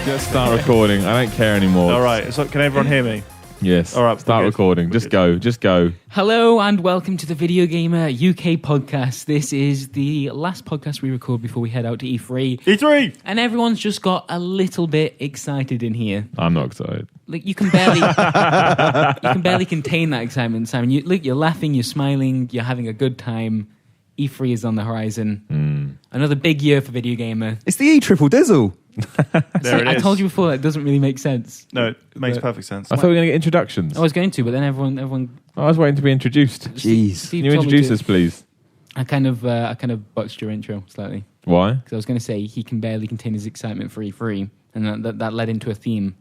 Just start recording. I don't care anymore. All right. So can everyone hear me? Yes. All right. Start recording. Just go. Just go. Hello and welcome to the Video Gamer UK podcast. This is the last podcast we record before we head out to E3. E3! And everyone's just got a little bit excited in here. I'm not excited. Like you can barely contain that excitement, Simon. You're laughing, you're smiling, you're having a good time. E3 is on the horizon. Another big year for Video Gamer. It's the E-triple dizzle. There it is. I told you before that doesn't really make sense. No, it makes perfect sense. I thought we were going to get introductions. I was going to, but then everyone. I was waiting to be introduced. Jeez. Can you introduce us, please? I kind of botched your intro slightly Why? because I was going to say he can barely contain his excitement for E3, and that led into a theme.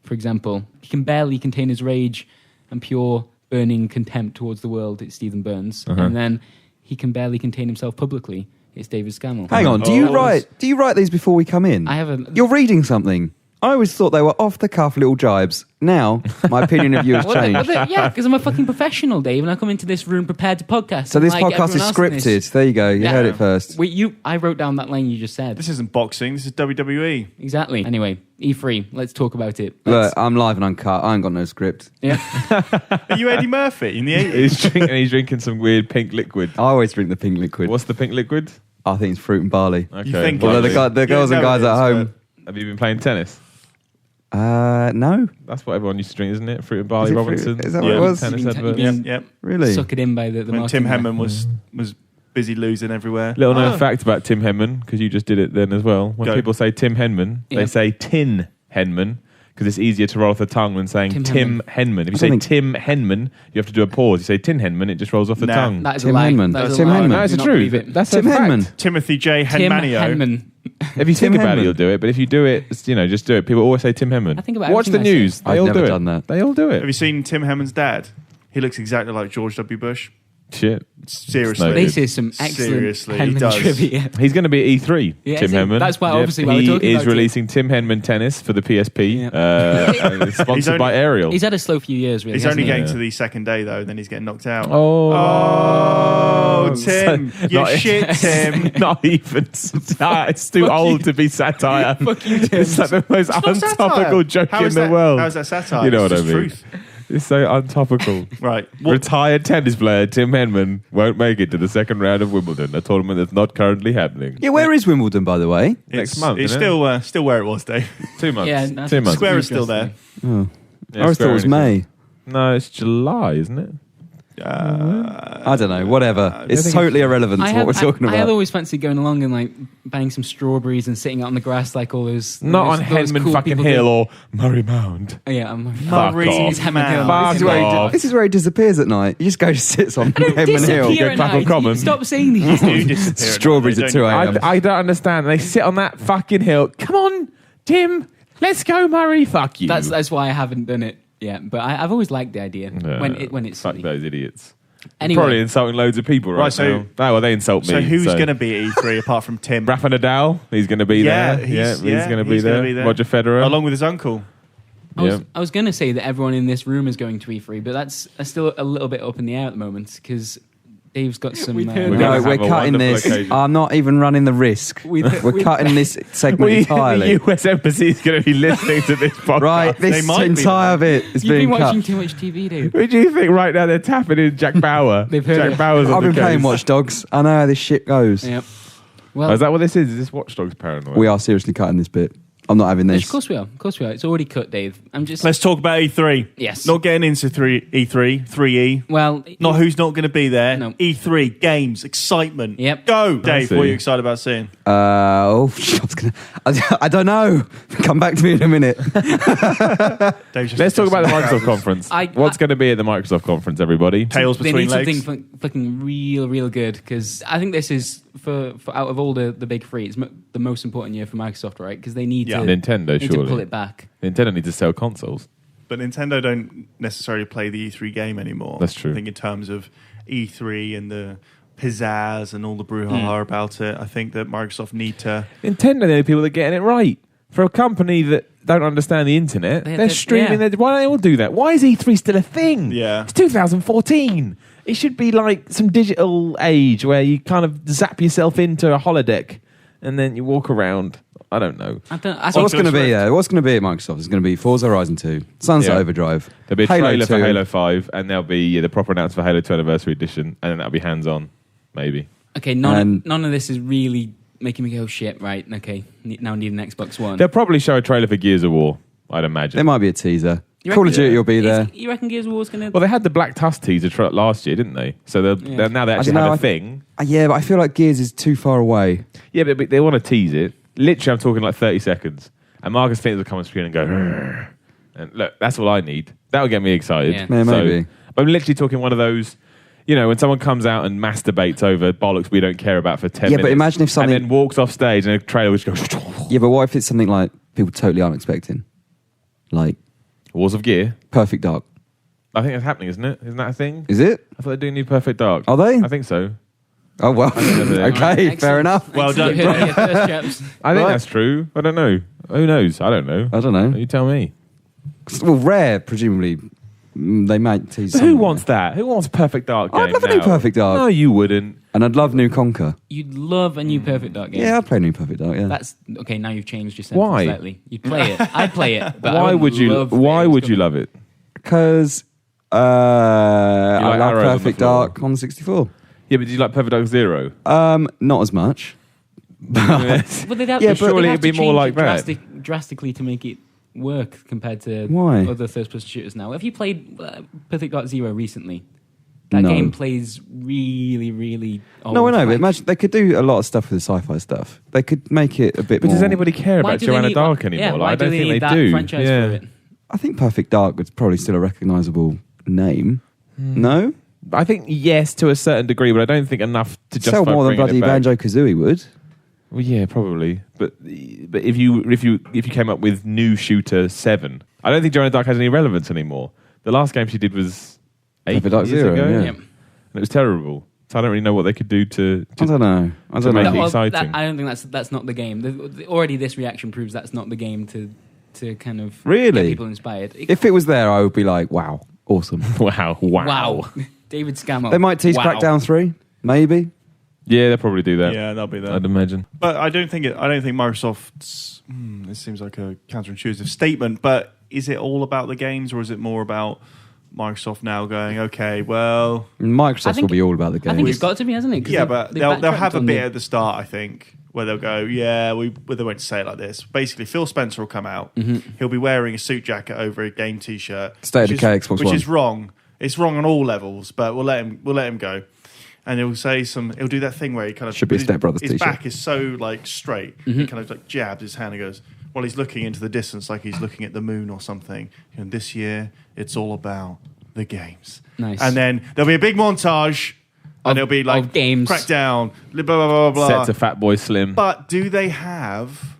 For example, he can barely contain his rage and pure burning contempt towards the world. It's Stephen Burns, and then he can barely contain himself publicly. It's David Scammell. Hang on, do you write these before we come in? I have a. You're reading something. I always thought they were off-the-cuff little jibes. Now, my opinion of you has changed. Yeah, because I'm a fucking professional, Dave, and I come into this room prepared to podcast. So this like podcast is everyone else in this. scripted. There you go. You heard it first. Wait, I wrote down that line you just said. This isn't boxing. This is WWE. Exactly. Anyway, E3. Let's talk about it. Look, I'm live and uncut. I ain't got no script. Yeah. Are you Eddie Murphy in the 80s? He's drinking some weird pink liquid. I always drink the pink liquid. What's the pink liquid? I think it's fruit and barley. Okay. You think Although it the girls and guys at home... Have you been playing tennis? No. That's what everyone used to drink, isn't it? Fruit and barley Is it Robinson. fruit? Is that what it was? Tennis You've been- adverts. you've been- Yep. Really? Suck it in by the When marketing Tim guy. Henman was busy losing everywhere. Little known fact about Tim Henman, because you just did it then as well. When Go. people say Tim Henman, they Yep. say Tin Henman, because it's easier to roll off the tongue than saying Tim Tim Henman. If you I say don't Tim Henman, you have to do a pause. You say Tin Henman, it just rolls off the No. tongue. That is Tim a lie. Henman. That is a Tim lie. Henman. No, I it's do not true. believe it. That's Tim a fact. Henman. Timothy J. Tim Henmanio. Henman. If you Tim think about it, Henman. you'll do it. But if you do it, just do it. People always say Tim Henman. I think about Watch the everything I say. news. They I've all never do it. done that. They all do Have it. you seen Tim Henman's dad? He looks exactly like George W. Bush. Shit. Seriously. This is some excellent Seriously, he Henman does. trivia. He's going to be at E3, Yeah, Tim is he? Henman. That's why, obviously, why we're he talking is about it. releasing Tim Henman Tennis for the PSP. Yeah. And it's sponsored by Ariel. He's had a slow few years, really. He's only hasn't he? getting to the second day, though, then he's getting knocked out. Oh, Tim. You shit, Tim. Not even satire. It's too old to be satire. Fuck you, Tim. It's like the most It's not untopical satire. joke How in is the that- world. How is that satire? You know It's what I just mean. Truth. It's so untopical. Right. What, Retired tennis player Tim Henman won't make it to the second round of Wimbledon, a tournament that's not currently happening. Yeah, where is Wimbledon, by the way? Next month, It's isn't still where it was, Dave. 2 months. Yeah, that's 2 months. Square is still there. Oh. Yeah, I always thought it was Square May. Enix. No, it's July, isn't it? I don't know. Whatever. It's think totally irrelevant to what we're talking I had about. always fancied going along and like buying some strawberries and sitting out on the grass like all those. Not on those Henman cool fucking people Hill do. or Murray Mound. Oh, yeah, I'm Fuck Murray off. It's Henman Hill. Fuck This is where he off. This is where he disappears at night. He just goes sits on I don't Henman Hill. disappear Go at back on night. Common. Stop saying these You things. disappear at Strawberries night, at don't 2 you? a.m. I don't understand. They sit on that fucking hill. Come on, Tim. Let's go, Murray. Fuck you. That's why I haven't done it yet. But I've always liked the idea when it's fuck silly. those idiots. Anyway, Probably insulting loads of people right, Right, so- now. Oh, well, they insult me. So who's going to be at E3 apart from Tim? Rafa Nadal? He's going to be Yeah, there. he's- He's yeah, going to be he's gonna there. be there. Roger Federer. Along with his uncle. Yeah. I was going to say that everyone in this room is going to E3, but that's still a little bit up in the air at the moment because Dave's got some. We're No, gonna we're have a cutting wonderful this. occasion. I'm not even running the risk. We're cutting this segment entirely. The US Embassy is going to be listening to this podcast. Right, They this might be entire bit is You've being been watching cut. too much TV, Dave. Who do you think right now they're tapping in Jack Bauer? They've heard Jack it. Bauer's on I've the been playing case. Watch Dogs. I know how this shit goes. Yep. Oh, Well, is that what this is? Is this Watch Dogs paranoid? We are seriously cutting this bit. I'm not having of this. course we are. Of course we are. It's already cut, Dave. I'm just. Let's talk about E3. Yes. Not getting into E3, 3E. Well, Not who's not going to be there. No. E3, games, excitement. Yep. Go, Dave. see. What are you excited about seeing? I don't know. Come back to me in a minute. Dave's just Let's talk about the adjusting Microsoft conference. I- What's going to be at the Microsoft conference, everybody? Tails they between need legs. something fucking real good because I think this is for out of all the big three, it's the most important year for Microsoft, right? Because they need Yeah. to Nintendo, need to pull surely. it back. Nintendo needs to sell consoles. But Nintendo don't necessarily play the E3 game anymore. That's true. I think in terms of E3 and the pizzazz and all the brouhaha about it, I think that Microsoft need to... Nintendo, they're the people that are getting it right. For a company that don't understand the internet, they're streaming. yeah. Why don't they all do that? Why is E3 still a thing? Yeah. It's 2014. It should be like some digital age where you kind of zap yourself into a holodeck and then you walk around I don't know. So what's going to be there? What's going to be at Microsoft? It's going to be Forza Horizon 2, Sunset Overdrive. There'll be a Halo trailer 2. for Halo 5, and there'll be the proper announcement for Halo 2 Anniversary Edition, and then that'll be hands-on, maybe. Okay, none of this is really making me go, shit, right, okay, now I need an Xbox One. They'll probably show a trailer for Gears of War, I'd imagine. There might be a teaser. Call of Duty will be there. You reckon Gears of War's going to... Well, they had the Black Tusk teaser last year, didn't they? So now they actually have a thing. Yeah, but I feel like Gears is too far away. Yeah, but they want to tease it. Literally, I'm talking like 30 seconds. And Marcus Fintz will come on screen and go, "Rrr." And look, that's all I need. That'll get me excited. Yeah. Yeah, maybe. But I'm literally talking one of those... You know, when someone comes out and masturbates over bollocks we don't care about for 10 minutes. Yeah, but imagine if something... And then walks off stage and a trailer which goes... Yeah, but what if it's something like people totally aren't expecting? Like... Wars of Gear. Perfect Dark. I think that's happening, isn't it? Isn't that a thing? Is it? I thought they're doing new Perfect Dark. Are they? I think so. Oh, well. Okay, fair enough. Well done. I think that's true. I don't know. Who knows? I don't know. I don't know. You tell me. Well, Rare, presumably, they might tease But who something. wants that? Who wants Perfect Dark game I'd love a new now? Perfect Dark. No, you wouldn't. And I'd love New Conquer. You'd love a new Perfect Dark game. Yeah, I'd play New Perfect Dark, yeah. That's okay. Now you've changed your sentence Why? slightly. You'd play it. I'd play it. But Why would you? Why would you love? love it? Because I like love arrows on the Perfect floor. Dark on 64. Yeah, but do you like Perfect Dark Zero? Not as much. Well, they'd have, Yeah, they'd but surely have it'd be to more change like it that. drastically to make it work compared to Why? other first-person shooters now. Have you played Perfect Dark Zero recently? That No. game plays really, really old. No, I know, but Like, imagine they could do a lot of stuff with the sci-fi stuff. They could make it a bit But more... does anybody care why about do they Joanna need- Dark yeah, anymore? why I don't do they think need they that do. franchise Yeah. for it? I think Perfect Dark was probably still a recognisable name. No? I think yes to a certain degree, but I don't think enough to justify Sell more than bringing bloody it back. Banjo-Kazooie would. Well, yeah, probably. But if you came up with New Shooter 7, I don't think Joanna Dark has any relevance anymore. The last game she did was 8 Perfect Dark years Zero, ago, yeah. Yeah. and it was terrible. So I don't really know what they could do to I don't know. I don't make know. it exciting. I don't think that's not the game. Already, this reaction proves that's not the game to kind of Really? get people inspired. If it was there, I would be like, wow, awesome. Wow, David Scammo. They might tease Wow. Crackdown 3, maybe. Yeah, they'll probably do that. Yeah, that'll be there. I'd imagine. But I don't think Microsoft's. This seems like a counterintuitive statement, but is it all about the games, or is it more about Microsoft now going, okay, well, Microsoft think- will be all about the I think games. it's got to be, hasn't it? 'Cause yeah, they- but they they'll have backtracked a on bit at the start, I think, where they'll go, yeah, they won't say it like this. Basically, Phil Spencer will come out. He'll be wearing a suit jacket over a game T-shirt. State of which Decay is- Xbox which One. is wrong. It's wrong on all levels, but we'll let him go. And he'll say he'll do that thing where he kind of Should be a Step Brothers his t-shirt. back is so like straight. He kind of like jabs his hand and goes, while he's looking into the distance like he's looking at the moon or something. And this year, it's all about the games. Nice. And then there'll be a big montage, and it'll be like of games. Crackdown, blah blah blah blah. Set to Fatboy Slim. But do they have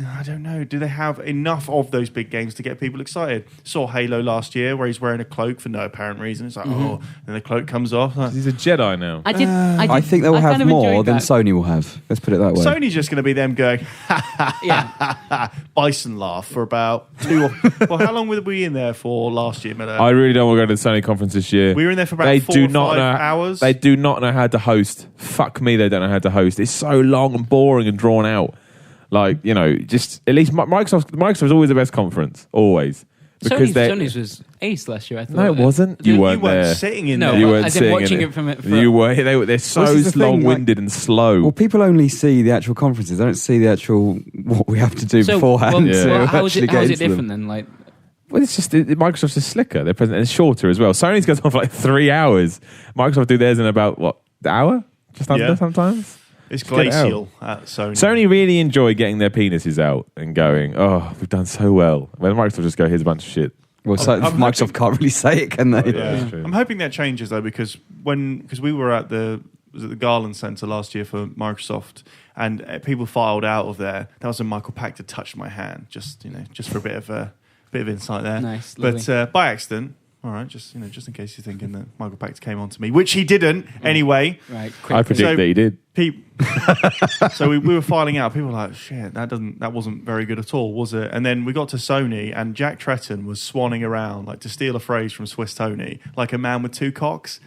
I don't know. Do they have enough of those big games to get people excited? Saw Halo last year where he's wearing a cloak for no apparent reason. It's like, oh, and the cloak comes off. Like, He's a Jedi now. I think they'll have kind of more enjoyed than that. Sony will have. Let's put it that way. Sony's just going to be them going, Yeah. bison laugh for about 2 or... Well, how long were we in there for last year, Miller? I really don't want to go to the Sony conference this year. We were in there for about They 4 do or not 5 know, hours. They do not know how to host. Fuck me, they don't know how to host. It's so long and boring and drawn out. Like, you know, just at least Microsoft is always the best conference. Always. Because Sony's was ace last year, I thought. No, it wasn't. You weren't there. sitting in No, there. You but weren't as in seeing watching it. it from it. You were. They're Well, so this is the thing, long-winded and slow. Well, people only see the actual conferences. They don't see the actual what we have to do beforehand to how is actually it get into different them. then? Like, Well, it's just Microsoft's just slicker. Their present is shorter as well. Sony's goes on for like 3 hours. Microsoft do theirs in about what, an hour, just under Yeah. sometimes. It's Just get it out. glacial at Sony. Sony really enjoy getting their penises out and going, "Oh, we've done so well." When Microsoft just go, "Here's a bunch of shit." Well, so I'm Microsoft hoping- can't really say it, can they? Yeah. that's true. I'm hoping that changes though, because we were at the Garland Centre last year for Microsoft, and people filed out of there. That was when Michael Pachter touched my hand, just for a bit of insight there. Nice, but by accident. All right, just in case you're thinking that Michael Pachter came on to me, which he didn't anyway. right. I predict So that he did. So we were filing out. People were like, shit, that wasn't very good at all, was it? And then we got to Sony, and Jack Tretton was swanning around, like, to steal a phrase from Swiss Tony, like a man with two cocks.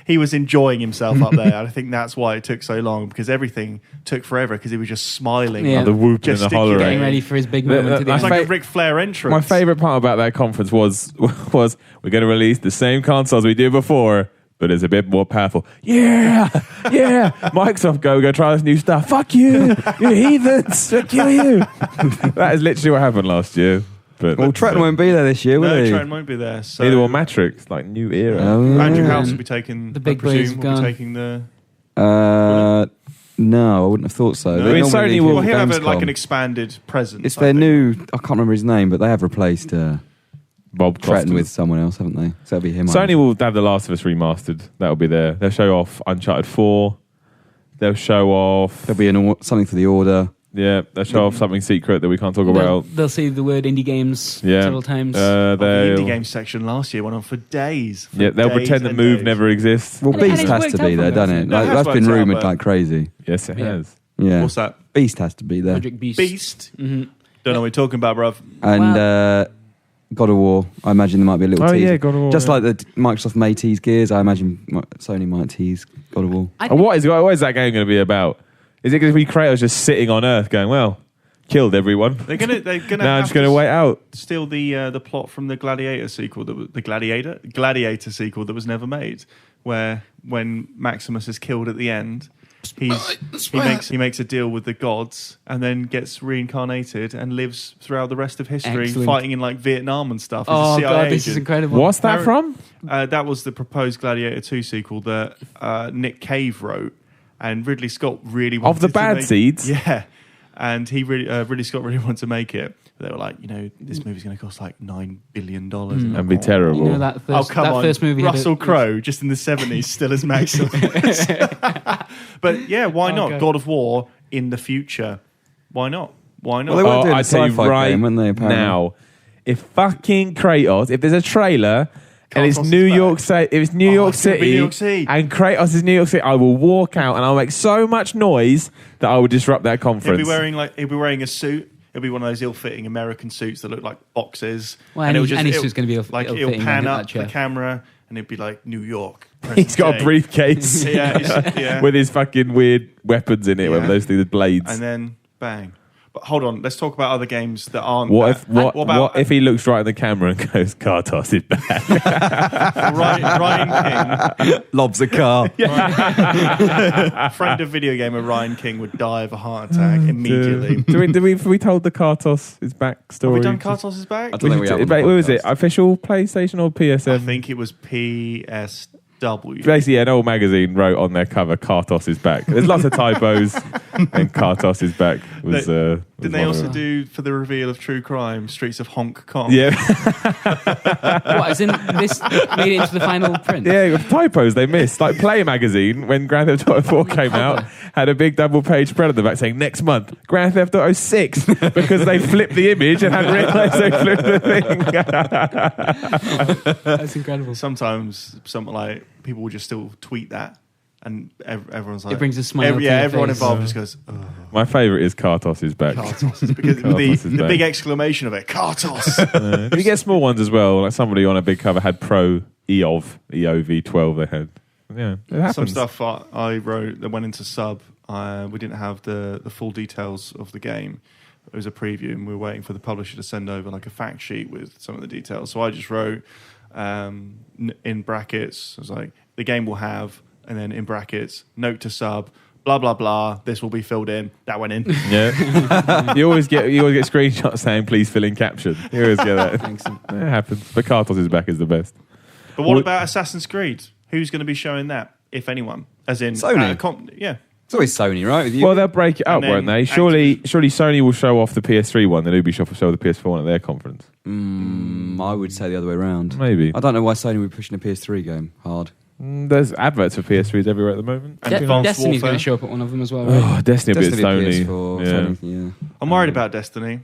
He was enjoying himself up there. And I think that's why it took so long, because everything took forever, because he was just smiling. Yeah. The whoop and the hollering. Getting ready for his big moment. It was like a Ric Flair entrance. My favourite part about that conference was we're going to release the same consoles we did before, but it's a bit more powerful. Yeah. Microsoft go try this new stuff. Fuck you heathens. I'll kill you. That is literally what happened last year. But Tretton won't be there this year, will he? No, Tretton won't be there. So neither will Matrix. Like, new era. Andrew House will be taking the big I presume, boys will gone. be taking the. No, I wouldn't have thought so. No, I mean, Sony will. Well, he'll have like an expanded presence. It's their new. I can't remember his name, but they have replaced Bob Tretton Costas. with someone else, haven't they? So that'll be him. Sony will have The Last of Us remastered. That'll be there. They'll show off Uncharted 4. They'll show off. There'll be something for the order. Yeah, they'll show off something secret that we can't talk about. They'll see the word indie games several times. The indie game section last year went on for days. They'll pretend that Move never exists. Well, And it Beast has worked to out be for there, them, doesn't it? hasn't it? Like, No, it that's has been worked out, rumoured but- like crazy. Yes, it has. Yeah. What's that? Beast has to be there. Project Beast. Beast. Mm-hmm. Don't know what you're talking about, bruv. And God of War, I imagine there might be a little teaser. Yeah, God of War. Just like the Microsoft may tease Gears, I imagine Sony might tease God of War. What is that game going to be about? Is it going to be Kratos just sitting on Earth going, well, killed everyone? They're gonna. Now I'm just going to wait out. Steal the plot from the Gladiator sequel, the Gladiator sequel that was never made, where when Maximus is killed at the end, he makes a deal with the gods and then gets reincarnated and lives throughout the rest of history, Excellent. fighting in like Vietnam and stuff. Oh as a CIA god, this is agent. incredible. What's that from? That was the proposed Gladiator 2 sequel that Nick Cave wrote, and Ridley Scott really wanted Of the to Bad make- Seeds? Yeah, and Ridley Scott really wanted to make it. They were like, this movie's going to cost like $9 billion. And be terrible. You know that first, come on. first movie. Russell Crowe, just in the 70s, still as Maximus. But yeah, why not? God. God of War in the future. Why not? Well, they were doing I a tell you sci-fi right game, weren't they, apparently? now, if fucking Kratos, if there's a trailer and it's Kratos New is back. York City, if it's New York it's gonna be City, New York City. and Kratos is New York City, I will walk out and I'll make so much noise that I will disrupt that conference. He'll be wearing a suit. It'll be one of those ill-fitting American suits that look like boxes. Well, and his it'll- suit's going to be like ill-fitting. it'll pan Look at up that chair. the camera and it'd be like New York. He's got a present day. briefcase Yeah. with his fucking weird weapons in it, Yeah. whether those things, the blades. And then bang. But hold on, let's talk about other games that aren't. What that. what if he looks right in the camera and goes, Kartos is back? Ryan King, Lobs a car. friend of VideoGamer Ryan King, would die of a heart attack immediately. Have we told the Kartos is back story? Have we done Kartos is back? I don't think we have on the Wait, what was it? podcast. Official PlayStation or PSN? I think it was PSW. Basically, an old magazine wrote on their cover, Kartos is back. There's lots of typos, and Kartos is back was. Didn't was they one also of them. do, for the reveal of True Crime, Streets of Hong Kong? Yeah, What, as in this made it into the final print? yeah, typos they missed. Like Play magazine, when Grand Theft Auto 4 came out, had a big double-page spread at the back saying next month Grand Theft Auto 6 because they flipped the image and hadn't realised they flipped the thing. That's incredible. Sometimes something like people will just still tweet that, and everyone's like, It brings a smile to your everyone face. involved just goes, oh, My favourite is Kartos is back. Kartos, because Kartos is the back. big exclamation of it, Kartos. You get small ones as well. Like somebody on a big cover had Pro EOV 12 they had. Yeah, it happens. Some stuff I wrote that went into sub. We didn't have the full details of the game. It was a preview, and we were waiting for the publisher to send over like a fact sheet with some of the details. So I just wrote in brackets. I was like, the game will have, and then in brackets, note to sub, blah blah blah. This will be filled in. That went in. Yeah, you always get screenshots saying please fill in caption. You always get that. It happens. But Kartos is back is the best. But what about Assassin's Creed? Who's going to be showing that, if anyone? As in Sony. yeah. It's always Sony, right? With you? Well, they'll break it up, And then won't they? Surely Sony will show off the PS3 one, then Ubisoft will show the PS4 one at their conference. I would say the other way around. Maybe. I don't know why Sony would be pushing a PS3 game hard. There's adverts for PS3s everywhere at the moment. And Advanced Destiny's Warfare. going to show up at one of them as well, right? Oh, Destiny will be at Sony. PS4, Yeah. Sony, yeah. I'm worried about Destiny.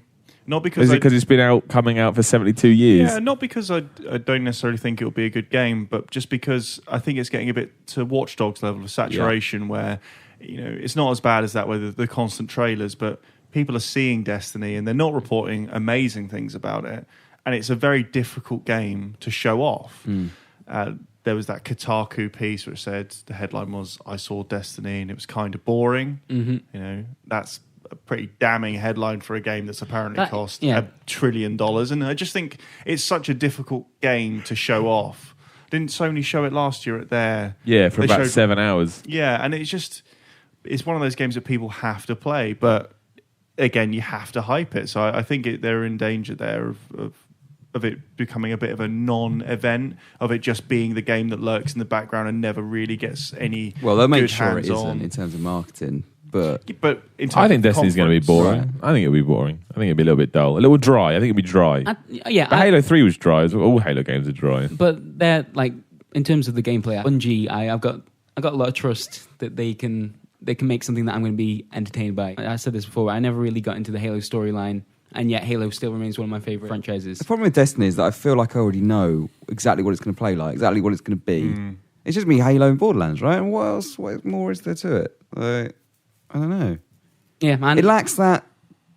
Not because Is it because it's been coming out for 72 years? Yeah, not because I don't necessarily think it'll be a good game, but just because I think it's getting a bit to Watch Dogs level of saturation where it's not as bad as that with the constant trailers, but people are seeing Destiny and they're not reporting amazing things about it. And it's a very difficult game to show off. There was that Kotaku piece which said the headline was, "I saw Destiny and it was kind of boring." That's a pretty damning headline for a game that's apparently cost $1 trillion. And I just think it's such a difficult game to show off. Didn't Sony show it last year at their... Yeah, for about 7 hours. Yeah, and it's one of those games that people have to play, but again, you have to hype it. So I think they're in danger there of it becoming a bit of a non-event, of it just being the game that lurks in the background and never really gets any Well, they'll make good sure it hands-on. isn't in terms of marketing. But in terms I think of Destiny's going to be boring. right. I think it'll be boring. I think it'll be a little bit dull. A little dry. I think it'll be dry. But Halo 3 was dry. All Halo games are dry. But they're like, in terms of the gameplay, Bungie, I've got a lot of trust that they can make something that I'm going to be entertained by. I said this before, I never really got into the Halo storyline, and yet Halo still remains one of my favourite franchises. the problem with Destiny is that I feel like I already know exactly what it's going to play like, exactly what it's going to be. It's just me, Halo and Borderlands, right? And what else? What more is there to it? I don't know. Yeah, man. It lacks that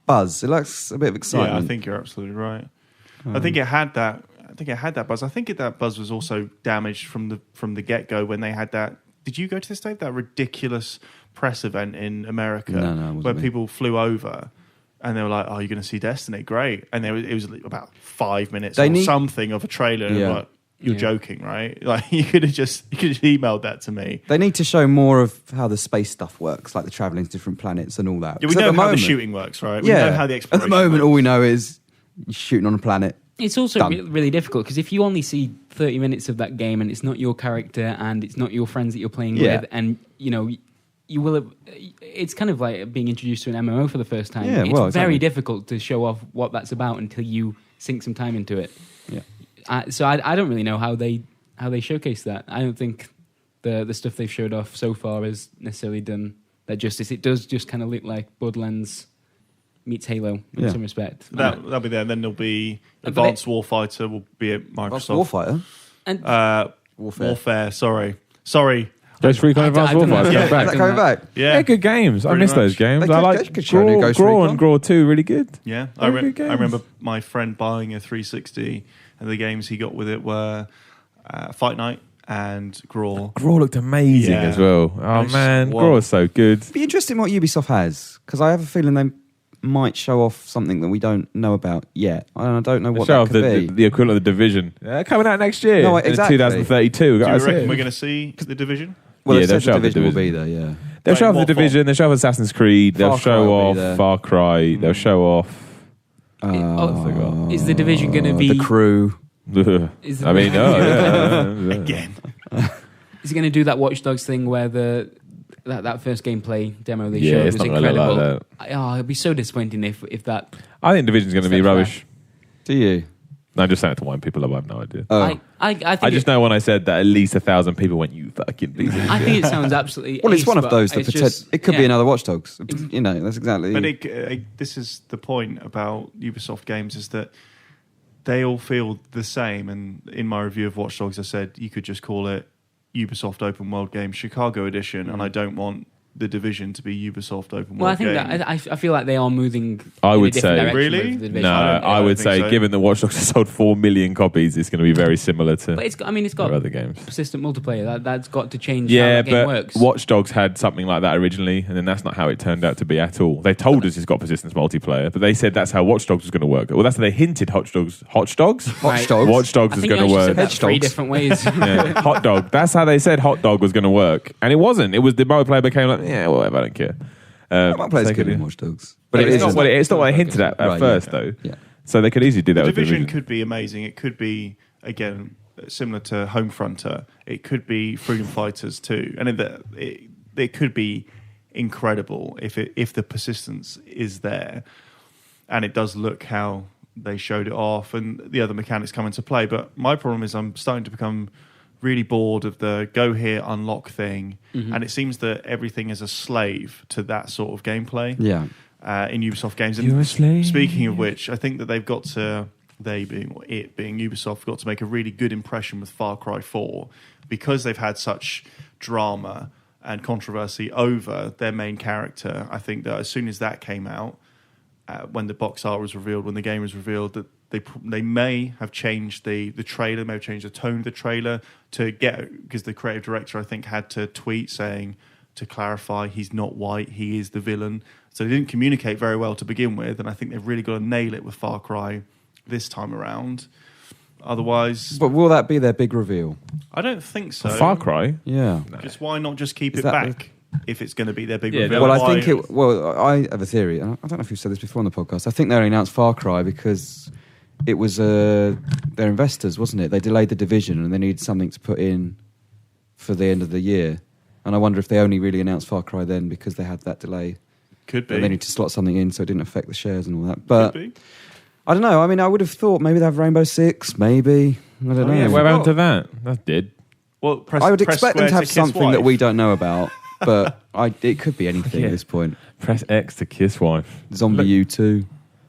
buzz. It lacks a bit of excitement. Yeah, I think you're absolutely right. I think it had that. I think it had that buzz. I think that buzz was also damaged from the get go when they had that. Did you go to this, Dave? That ridiculous press event in America No, it wasn't where me. people flew over and they were like, "Oh, you're going to see Destiny? Great!" And it was about 5 minutes something of a trailer. And like, you're joking, right? Like you could have just emailed that to me. They need to show more of how the space stuff works, like the traveling to different planets and all that. Yeah, we know how the shooting works, right? We know how the exploration At the moment, works. all we know is you're shooting on a planet. It's also really difficult because if you only see 30 minutes of that game and it's not your character and it's not your friends that you're playing with, and you will have, it's kind of like being introduced to an MMO for the first time. Yeah, it's very difficult to show off what that's about until you sink some time into it. Yeah. So I don't really know how they showcase that. I don't think the stuff they've showed off so far has necessarily done that justice. It does just kind of look like Borderlands meets Halo in some respect. That'll be there. And then there'll be Advanced Warfighter will be at Microsoft. Warfighter? And Warfare. Sorry. Ghost Recon Advanced Warfare. Is that coming back? Yeah. They're good games. I Pretty miss much. those games. They I could- like they could show new Ghost Graw Recon. and Graw 2, really good. Yeah, They're good games. I remember my friend buying a 360, and the games he got with it were Fight Night and Graw. Graw looked amazing Yeah. as well. Oh It's- man, wow. Graw is so good. It'd be interesting what Ubisoft has, because I have a feeling they might show off something that we don't know about yet. I don't know what Show that off could be. the equivalent of the Division. Coming out next year. No, in exactly. 2032. Do you Guys, reckon we're going to see the Division? Well, Yeah, they they'll said show the off the Division will be Division. there, yeah. They'll Like, show off the what Division. They'll show off Assassin's Creed. They'll Far Cry show will be off there. Far Cry. They'll show off. Is the Division going to be... The Crew? Is I mean, yeah. Again. Is it going to do that Watch Dogs thing where that first gameplay demo they Yeah, showed it's was not gonna look incredible? like It'd be so disappointing if that... I think Division's going to be Steps back. rubbish. Do you? No, I'm just saying it to wind people up. I have no idea. Oh. I think I just know when I said that at least 1,000 people went, "You fucking piece of I shit." think it sounds absolutely... Well, it's ace, one of but those that it's just- it could be yeah. another Watch Dogs. You know, that's exactly. But this is the point about Ubisoft games, is that they all feel the same. And in my review of Watch Dogs, I said you could just call it Ubisoft Open World Game Chicago Edition, and I don't want the Division to be Ubisoft Open World Well, I think Game. that I feel like they are moving. I in would a different say- direction Really? with the Division. No, I would think say, so. given that Watch Dogs has sold 4 million copies, it's going to be very similar to But it's got their other games. persistent multiplayer. That's got to change how Yeah, that game but works. Watch Dogs had something like that originally, and then that's not how it turned out to be at all. They told us it's got persistence multiplayer, but they said that's how Watch Dogs was going to work. Well, that's how they hinted Watch Dogs? Watch Right. Dogs. Watch Dogs I was think you going to actually work. said that Hedge three dogs. different ways. Yeah, Hot Dog. That's how they said Hot Dog was going to work, and it wasn't. It was the multiplayer became like, yeah, whatever, I don't care. Multiplayer's so good could- in Watch Dogs. But it it's is, not what it's not what I hinted at Right, first, yeah. though. Yeah. So they could easily do that The with Division Division. could be amazing. It could be, again, similar to Homefronter. It could be Freedom Fighters too, and it could be incredible if the persistence is there, and it does look how they showed it off, and the other mechanics come into play. But my problem is I'm starting to become really bored of the go here, unlock thing, and it seems that everything is a slave to that sort of gameplay. Yeah. In Ubisoft games. You're a slave. Speaking of which, I think that they've got to, being Ubisoft, got to make a really good impression with Far Cry 4 because they've had such drama and controversy over their main character. I think that as soon as that came out, when the box art was revealed, when the game was revealed, that they may have changed the trailer, may have changed the tone of the trailer to get, because the creative director, I think, had to tweet saying, to clarify, he's not white, he is the villain. So they didn't communicate very well to begin with, and I think they've really got to nail it with Far Cry this time around. Otherwise... But will that be their big reveal? I don't think so. Far Cry? Yeah. Just why not just keep it back if it's going to be their big reveal? Well, I have a theory, and I don't know if you've said this before on the podcast. I think they only announced Far Cry because it was their investors, wasn't it? They delayed the Division and they needed something to put in for the end of the year. And I wonder if they only really announced Far Cry then because they had that delay. Could be. And they need to slot something in so it didn't affect the shares and all that. But Could be. I don't know. I mean, I would have thought maybe they have Rainbow Six, maybe. I don't know. Yeah, where happened to that? That did. Well, I would expect them to have something that we don't know about, but it could be anything at this point. Press X to kiss wife. Zombie U2.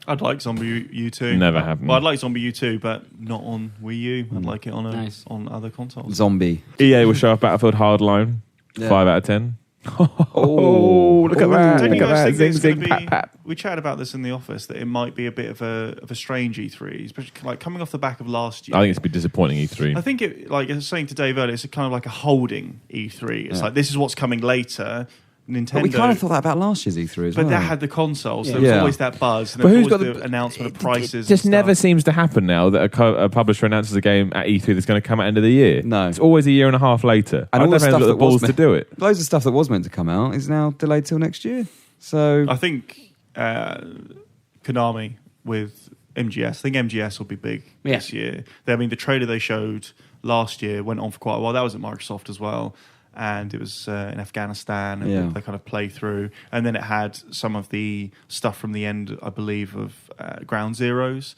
I'd like Zombie U2. Never happened. Well, I'd like Zombie U2, but not on Wii U. I'd like it on on other consoles. Zombie. EA will show off Battlefield Hardline. Yeah. 5 out of 10. Oh, look at that. Don't Look you at guys that. think Zing, it's zing, going to be... pat, pat. We chatted about this in the office, that it might be a bit of a strange E3, especially like coming off the back of last year. I think it's been disappointing E3. I think it, like I was saying to Dave earlier, it's kind of like a holding E3. It's like, this is what's coming later. Nintendo. But we kind of thought that about last year's E3 as well. But that had the consoles. Yeah. There was Yeah. always that buzz. And But there who's was got always the announcement of prices. It just and never stuff. seems to happen now that a publisher announces a game at E3 that's going to come at end of the year. No. It's always a year and a half later. And I all don't the know stuff if they've got the that was balls to meant- do it. Loads of stuff that was meant to come out is now delayed till next year. So I think Konami with MGS. I think MGS will be big this year. I mean, the trailer they showed last year went on for quite a while. That was at Microsoft as well. And it was in Afghanistan, and they kind of play through. And then it had some of the stuff from the end, I believe, of Ground Zeroes.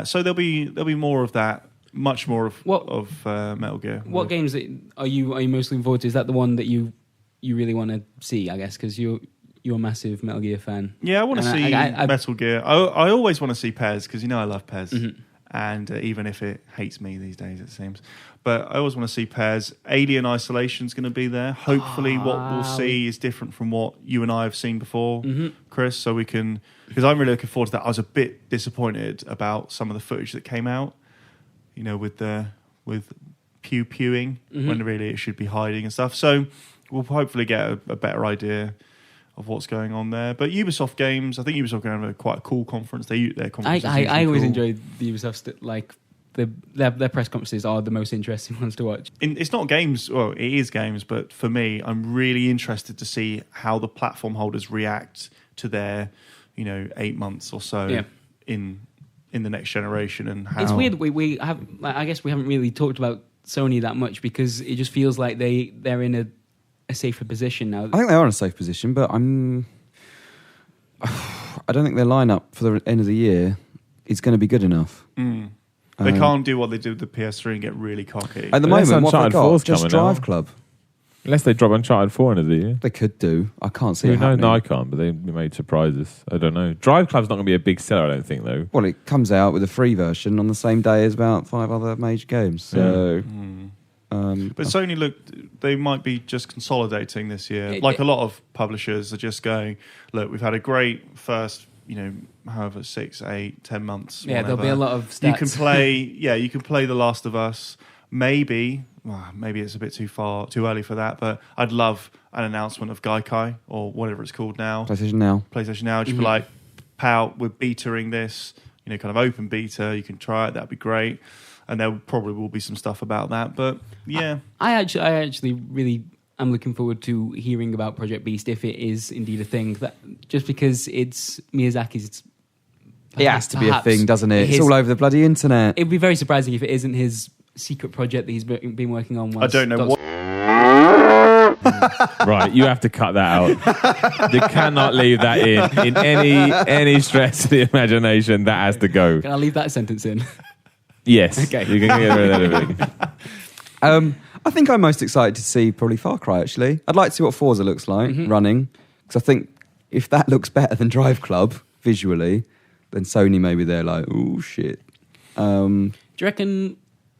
So there'll be more of that, much more of Metal Gear. What games are you mostly looking forward to? Is that the one that you really want to see? I guess because you're a massive Metal Gear fan. Yeah, I want to see Metal Gear. I always want to see Pez because I love Pez. Mm-hmm. And even if it hates me these days, it seems. But I always want to see Pez. Alien Isolation's going to be there. Hopefully what we'll see is different from what you and I have seen before, Chris, so we can... Because I'm really looking forward to that. I was a bit disappointed about some of the footage that came out, with pew-pewing, when really it should be hiding and stuff. So we'll hopefully get a better idea of what's going on there. But Ubisoft games, I think Ubisoft are going to have quite a cool conference. Their conferences I always cool. enjoy the Ubisoft their press conferences are the most interesting ones to watch. It's not games, well, it is games, but for me, I'm really interested to see how the platform holders react to their, 8 months or so in the next generation, and how It's weird. We have, I guess, we haven't really talked about Sony that much because it just feels like they're in a safer position now. I think they are in a safe position, but I don't think their lineup for the end of the year is going to be good enough. They can't do what they did with the PS3 and get really cocky. At the Unless moment, what they Uncharted got 4's just coming Drive out. Club. Unless they drop Uncharted 4 into the year. They could do. I can't see Who it knows? happening. No, I can't, but they made surprises. I don't know. Drive Club's not going to be a big seller, I don't think, though. Well, it comes out with a free version on the same day as about 5 other major games. So, But Sony, they might be just consolidating this year. Like a lot of publishers are just going, look, we've had a great first, however, 6, 8, 10 months. Yeah, whatever. there'll be a lot of stats. You can play The Last of Us. Maybe it's a bit too early for that, but I'd love an announcement of Gaikai or whatever it's called now. PlayStation Now. Just be like, pow, we're betaing this, kind of open beta. You can try it. That'd be great. And there probably will be some stuff about that. But yeah, I actually really am looking forward to hearing about Project Beast if it is indeed a thing. That just because it's Miyazaki's. It has to be a thing, doesn't it? It's all over the bloody internet. It'd be very surprising if it isn't his secret project that he's been working on. I don't know what. Right, you have to cut that out. You cannot leave that in any stretch of the imagination. That has to go. Can I leave that sentence in? Yes. Okay. You can get rid of everything. I think I'm most excited to see probably Far Cry, actually. I'd like to see what Forza looks like running. Because I think if that looks better than Drive Club visually, then Sony maybe they're like, oh, shit. Do you reckon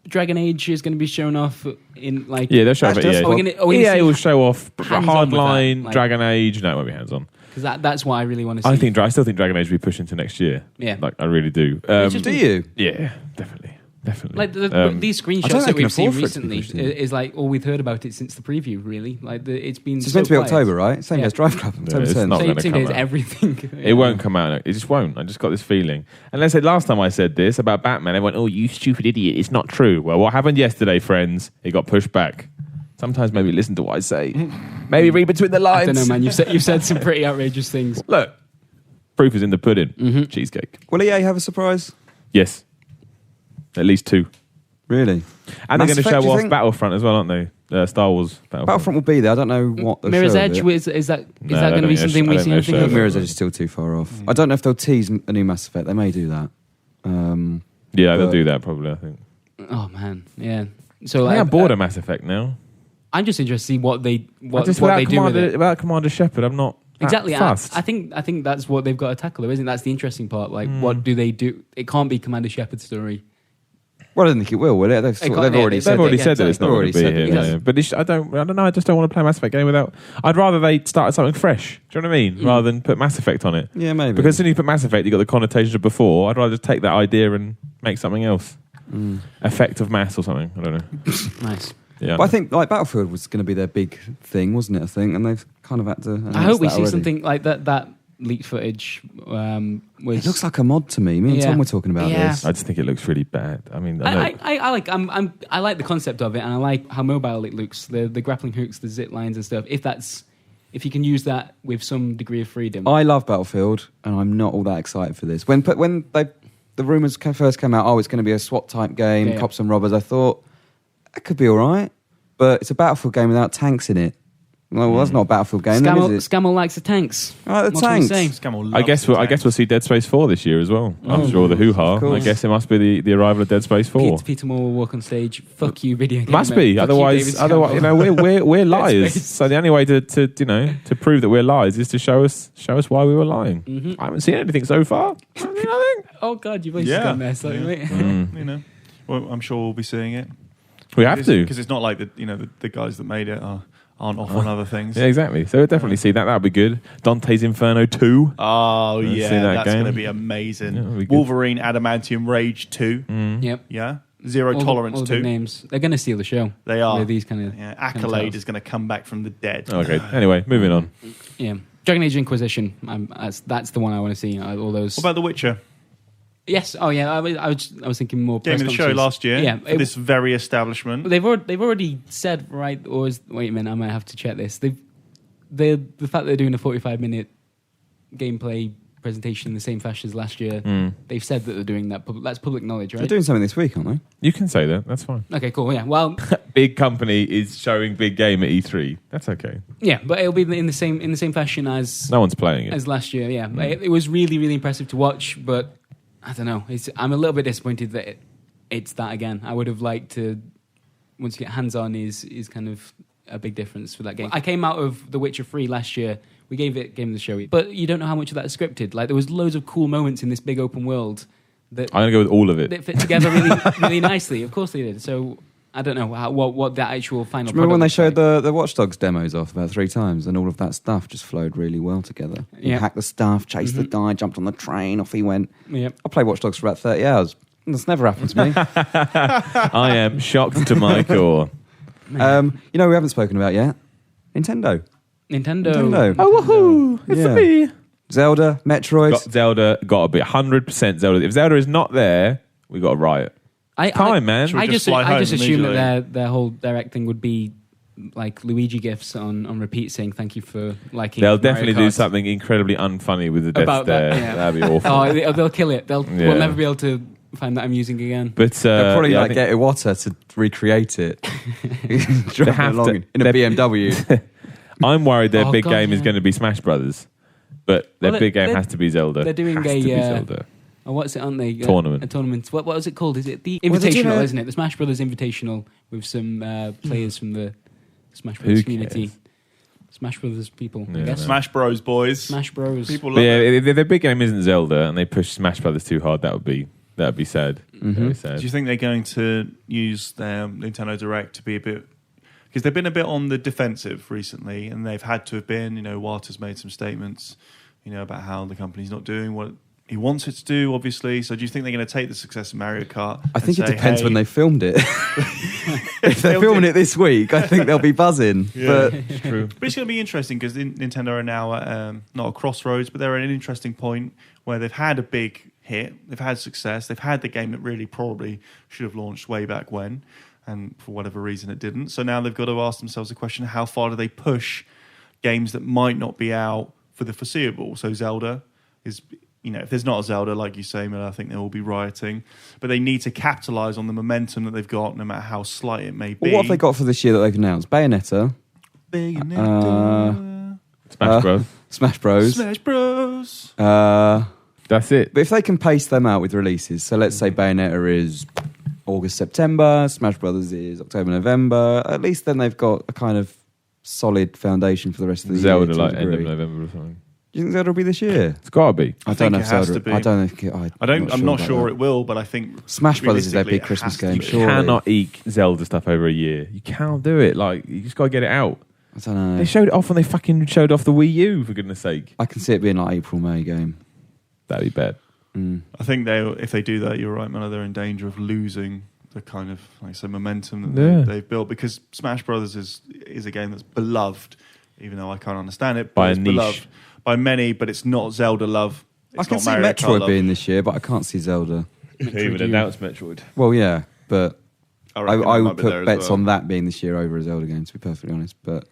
Dragon Age is going to be shown off in like. Yeah, they'll show off. That's just- EA will show off hands-on with that, Hardline, like- Dragon Age. No, it won't be hands on. Because that's what I really want to see. I still think Dragon Age will be pushed into next year. Yeah. Like I really do. It's just- Do you? Yeah, definitely. Like Um, these I don't screenshots think that I can we've seen afford for it to be recently pushed in. is like all we've heard about it since the preview. Really, like it's been. It's so meant to be quiet. October, right? Same Yeah. as Drive Club. Yeah, it's 10%. not gonna Same come day as out. everything. It won't come out. It just won't. I just got this feeling. And let's say last time I said this about Batman, everyone went, "Oh, you stupid idiot! It's not true." Well, what happened yesterday, friends? It got pushed back. Sometimes maybe listen to what I say. Maybe read between the lines. I don't know, man. You've said some pretty outrageous things. Look, proof is in the pudding. Cheesecake. Will EA have a surprise? Yes, at least 2. Really? And they're Mass going to Effect, show do you off think? Battlefront as well, aren't they? Star Wars Battlefront. Battlefront will be there. I don't know what the Mirror's show Edge of it. is that No, that I going to don't be think something I we don't see think anything so. of? Mirror's Edge is still too far off. I don't know if they'll tease a new Mass Effect. They may do that. Yeah, they'll But- do that probably, I think. Oh man, yeah. So I like, think I'm bored of Mass Effect now. I'm just interested to see what they Without do with it. Without Commander Shepard, I'm not that Exactly. fussed. I think that's what they've got to tackle, though, isn't it? That's the interesting part. Like, what do they do? It can't be Commander Shepard's story. Well, I don't think it will it? They've can't- already yeah, said They've already yeah, said that it's not they've going to already be said here. it, No. But I don't know. I just don't want to play a Mass Effect game without. I'd rather they started something fresh. Do you know what I mean? Rather than put Mass Effect on it. Yeah, maybe. Because as soon as you put Mass Effect, you got the connotations of before. I'd rather just take that idea and make something else. Effect of mass or something. I don't know. Nice. Yeah. But I think like Battlefield was going to be their big thing, wasn't it? I think, and they've kind of had to. I hope we announce that see already. something like that. That leaked footage was. It looks like a mod to me. Me and Yeah. Tom were talking about Yeah. this. I just think it looks really bad. I mean, I know. I like the concept of it, and I like how mobile it looks. The grappling hooks, the zip lines and stuff. If you can use that with some degree of freedom. I love Battlefield, and I'm not all that excited for this. When the rumours first came out, it's going to be a SWAT type game, Yeah. cops and robbers. I thought that could be all right, but it's a Battlefield game without tanks in it. Well, that's not a Battlefield game, then, is it? Scammell likes the tanks. I like the What can we tanks. say? Scammell I guess loves we'll see Dead Space 4 this year as well. After all the hoo-ha, of course. I guess it must be the arrival of Dead Space 4. Peter Moore will walk on stage. Fuck you, video game. Must be, Fuck you, otherwise, David Scammell. you know, we're liars. Space. So the only way to prove that we're liars is to show us why we were lying. I haven't seen anything so far. Nothing. Oh god, your voice has Yeah. gone there, sorry, Yeah. mate. You know, well, I'm sure we'll be seeing it. We have to. Because it's not like the guys that made it aren't off on other things. Yeah, exactly. So we'll definitely see that. That'll be good. Dante's Inferno 2. Oh Let's yeah, see that that's game. going to be amazing. Yeah, that'll be good. Wolverine Adamantium Rage 2. Yep. Yeah. Zero All Tolerance the 2. names. They're going to steal the show. They are. With these kind of Accolade is going to come back from the dead. Okay. Anyway, moving on. Yeah. Dragon Age Inquisition. That's the one I want to see. All those. What about The Witcher? Yes. Oh yeah. I was thinking more. Game press of the show conferences. last year. Yeah. For this very establishment. They've already said, right? Wait a minute. I might have to check this. The fact they're doing a 45-minute gameplay presentation in the same fashion as last year. They've said that they're doing that. That's public knowledge, They're right? doing something this week, aren't they? You can say that. That's fine. Okay. Cool. Yeah. Well. Big company is showing big game at E3. That's okay. Yeah, but it'll be in the same fashion as No one's playing it. as last year. Yeah, it was really really impressive to watch, but I don't know. I'm a little bit disappointed that it's that again. I would have liked to once you get hands on is kind of a big difference for that game. I came out of The Witcher 3 last year. We gave it Game of the Show, but you don't know how much of that is scripted. Like there was loads of cool moments in this big open world that I'm going to go with all of it. that fit together really really nicely. Of course they did. So I don't know what that actual final. Do you remember when they product showed looks the Watch Dogs demos off about 3 times, and all of that stuff just flowed really well together? You Yeah. hacked the stuff, chased the guy, jumped on the train, off he went. like? Yep. I played Watch Dogs for about 30 hours. That's never happened to me. I am shocked to my core. You know, we haven't spoken about yet. Nintendo. Nintendo. Oh, woohoo! It's Yeah. me. Zelda, Metroid. Zelda got to be 100% Zelda. If Zelda is not there, we got a riot. Man. man. Should we I just just fly home assumed immediately? that their whole direct thing would be like Luigi gifs on repeat, saying thank you for liking. They'll Mario definitely do Kart. something incredibly unfunny with the death About that, stare. yeah. That'd be awful. Oh, they'll kill it. Yeah. We'll never be able to find that amusing again. But They'll probably yeah, I like think get Iwata to recreate it. Driving have along to. in a BMW. I'm worried their Oh, big God, game is yeah. going to be Smash Brothers, but their Well, big game they're- has to be Zelda. they're doing has a, to be uh, Zelda. Oh, what's it, aren't they? Tournament. A tournament. What was it called? Is it the Well, they're doing Invitational, a- isn't it? The Smash Brothers Invitational with some players from the Smash Who Brothers cares? community. Smash Brothers people, I Yeah, guess. no. Smash Bros, boys. Smash Bros. People But love yeah, it. if their big game isn't Zelda and they push Smash Brothers too hard, that'd be That'd be sad. That'd be sad. Do you think they're going to use their Nintendo Direct to be a bit... Because they've been a bit on the defensive recently, and they've had to have been. Walter's made some statements, about how the company's not doing what he wants it to do, obviously. So do you think they're going to take the success of Mario Kart? I think it depends when they filmed it. If they're filming it this week, I think they'll be buzzing. Yeah, but it's true. But it's going to be interesting because Nintendo are now at not a crossroads, but they're at an interesting point where they've had a big hit, they've had success, they've had the game that really probably should have launched way back when, and for whatever reason it didn't. So now they've got to ask themselves the question, how far do they push games that might not be out for the foreseeable? So Zelda is, if there's not a Zelda, like you say, Miller, I think they will be rioting. But they need to capitalise on the momentum that they've got, no matter how slight it may be. Well, what have they got for this year that they've announced? Bayonetta. Smash Bros. Smash Bros. Smash Bros. That's it. But if they can pace them out with releases, so let's say Bayonetta is August, September, Smash Brothers is October, November, at least then they've got a kind of solid foundation for the rest of the Zelda, year. like end of November or something. Do you think Zelda will be this year? It's got to be. I don't know think if it has Zelda. to be. I don't think. I'm not sure it it will, but I think Smash Brothers is their big realistically, Christmas it has game. to You be. Surely. cannot eke Zelda stuff over a year. You can't do it. Like, you just got to get it out. I don't know. They showed it off when they fucking showed off the Wii U, for goodness sake. I can see it being like April, May game. That'd be bad. I think if they do that, you're right, man. They're in danger of losing the kind of, like I said, momentum that they've built, because Smash Brothers is a game that's beloved, even though I can't understand it. But By a it's niche. beloved by many, but it's not Zelda love. It's I can not see Mario Kart Metroid love. being this year, but I can't see Zelda. They even announced Metroid. Well, yeah, but I I reckon it might would be there put as bets well. on that being this year over a Zelda game, to be perfectly honest. But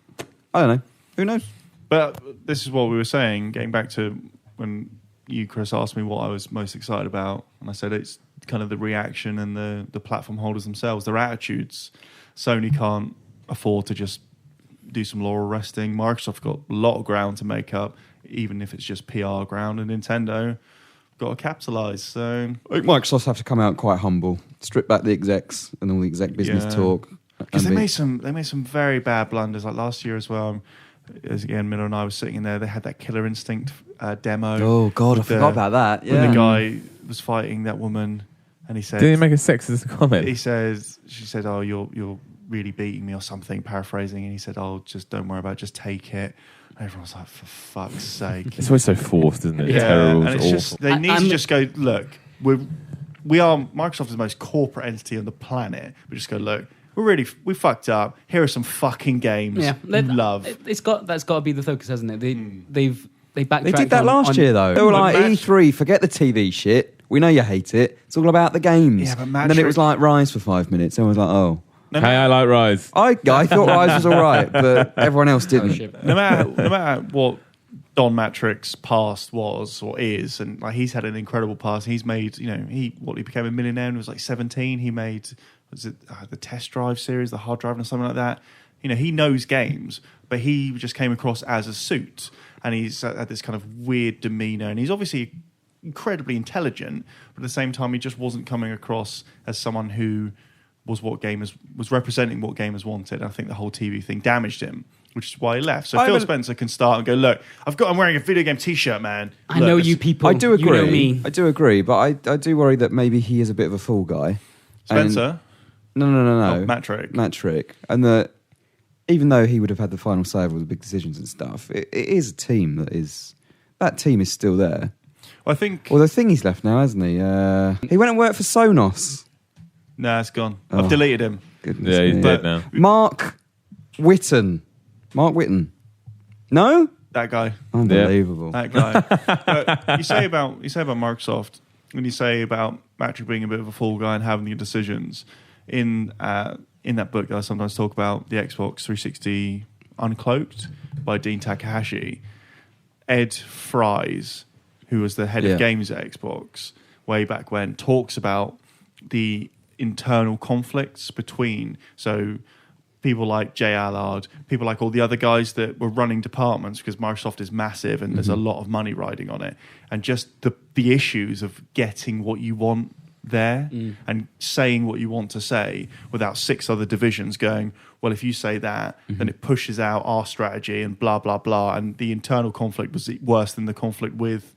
I don't know. Who knows? But this is what we were saying, getting back to when you, Chris, asked me what I was most excited about, and I said it's kind of the reaction and the platform holders themselves, their attitudes. Sony can't afford to just do some laurel resting. Microsoft got a lot of ground to make up, even if it's just PR ground, and Nintendo got to capitalise. So I think Microsoft have to come out quite humble, strip back the execs and all the exec business talk. because and they made some very bad blunders, like last year as well. As again, Miller and I was sitting in there, they had that Killer Instinct demo. Oh God, I forgot about that. Yeah, When the guy was fighting that woman, and he said, Didn't he make a sexist comment? she said, "Oh, you're really beating me," or something, paraphrasing, and he said, "Oh, just don't worry about it, just take it." And everyone's like, "For fuck's sake!" It's always so forced, isn't it? Yeah, Terrible. and it's awful. just they need to just go, look, we are Microsoft is the most corporate entity on the planet. We just go, look, we fucked up. Here are some fucking games you love. That's got to be the focus, hasn't it? They've backtracked. They did that last year though. They were like, E3, forget the TV shit. We know you hate it. It's all about the games. Yeah, but and then it was like Rise for 5 minutes. Everyone was like, oh. No Hey, I like Rise. I thought Rise was all right, but everyone else didn't. no matter what Don Matrick's past was or is, and like he's had an incredible past. He's made, he became a millionaire when he was like 17. He made, the Test Drive series, the Hard Drive, or something like that. He knows games, but he just came across as a suit, and he's had this kind of weird demeanor, and he's obviously incredibly intelligent, but at the same time, he just wasn't coming across as someone who was representing what gamers wanted. And I think the whole TV thing damaged him, which is why he left. So Phil Spencer can start and go, look, I'm wearing a video game T-shirt, man. I know you people. I do agree. You know me. I do agree, but I do worry that maybe he is a bit of a fool guy. Spencer? No. Oh, Matrick. And that even though he would have had the final say over the big decisions and stuff, it is a team that team is still there. Well, I think... Well, the thing he's left now, hasn't he? He went and worked for Sonos. Nah, it's gone. I've deleted him. Goodness Yeah, he's me. dead now. Mark Whitten. No? That guy. Unbelievable. That guy. But you say about Microsoft, when you say about Matrick being a bit of a fool guy and having the decisions, in that book that I sometimes talk about, the Xbox 360 Uncloaked by Dean Takahashi, Ed Fries, who was the head of games at Xbox way back when, talks about the internal conflicts between people like Jay Allard, people like all the other guys that were running departments, because Microsoft is massive and there's a lot of money riding on it, and just the issues of getting what you want there and saying what you want to say without 6 other divisions going, well, if you say that, then it pushes out our strategy and blah, blah, blah. And the internal conflict was worse than the conflict with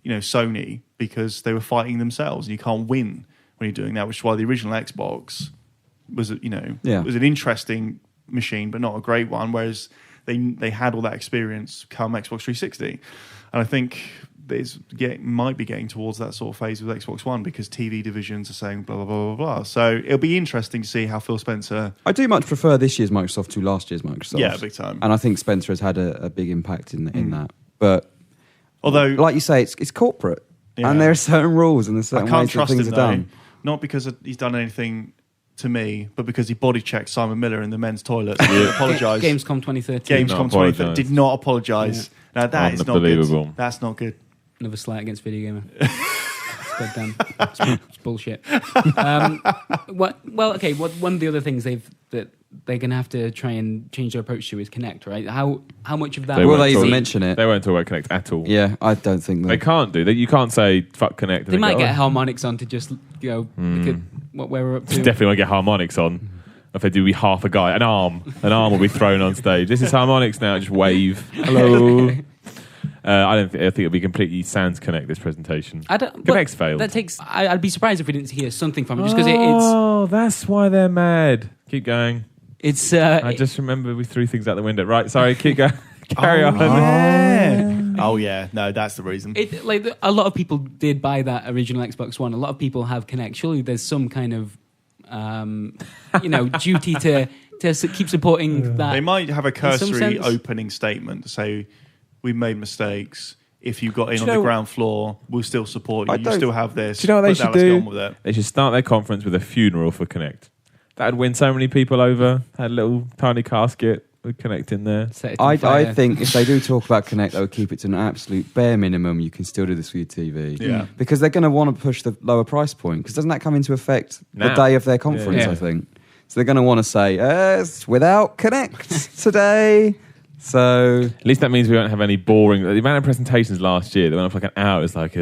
Sony, because they were fighting themselves, and you can't win when you're doing that. Which is why the original Xbox was was an interesting machine, but not a great one. Whereas they had all that experience come Xbox 360, and I think might be getting towards that sort of phase with Xbox One, because TV divisions are saying blah blah blah blah blah. So it'll be interesting to see how Phil Spencer. I do much prefer this year's Microsoft to last year's Microsoft. Yeah, big time. And I think Spencer has had a big impact in that. But although, like you say, it's corporate, and there are certain rules and there's certain ways that things are done. Not because he's done anything to me, but because he body checked Simon Miller in the men's toilet. He apologised. Gamescom 2013. Gamescom 2013 did not apologise. Now that is not good. That's not good. Another slight against VideoGamer. It's goddamn. It's bullshit. One of the other things that they're going to have to try and change their approach to is Kinect, right? How much of that... Will they even mention it? They won't talk about Kinect at all. Yeah, I don't think they can't do that. You can't say fuck Kinect. They might get harmonics on to just look at where we're up to. Definitely won't get harmonics on. If they do, be half a guy. An arm will be thrown on stage. This is harmonics now. Just wave. Hello. I think it'll be completely sans Kinect, this presentation. Kinect's failed. That takes. I'd be surprised if we didn't hear something from it, just because it's. That's why they're mad. Keep going. It's. I just remember we threw things out the window. Right, sorry. Keep going. Carry on. Yeah. Oh yeah. No, that's the reason. A lot of people did buy that original Xbox One. A lot of people have Kinect. Surely there's some kind of, duty to keep supporting that. They might have a cursory opening statement to say, we made mistakes. If you got in on the ground floor, we'll still support you. You still have this. Do you know what they should do? They should start their conference with a funeral for Kinect. That would win so many people over. Had a little tiny casket with Kinect in there. I think if they do talk about Kinect, they would keep it to an absolute bare minimum. You can still do this with your TV. Yeah. Because they're going to want to push the lower price point. Because doesn't that come into effect the day of their conference, I think? So they're going to want to say, it's without Kinect today. So at least that means we won't have any boring. The amount of presentations last year that went on for like an hour, it's like,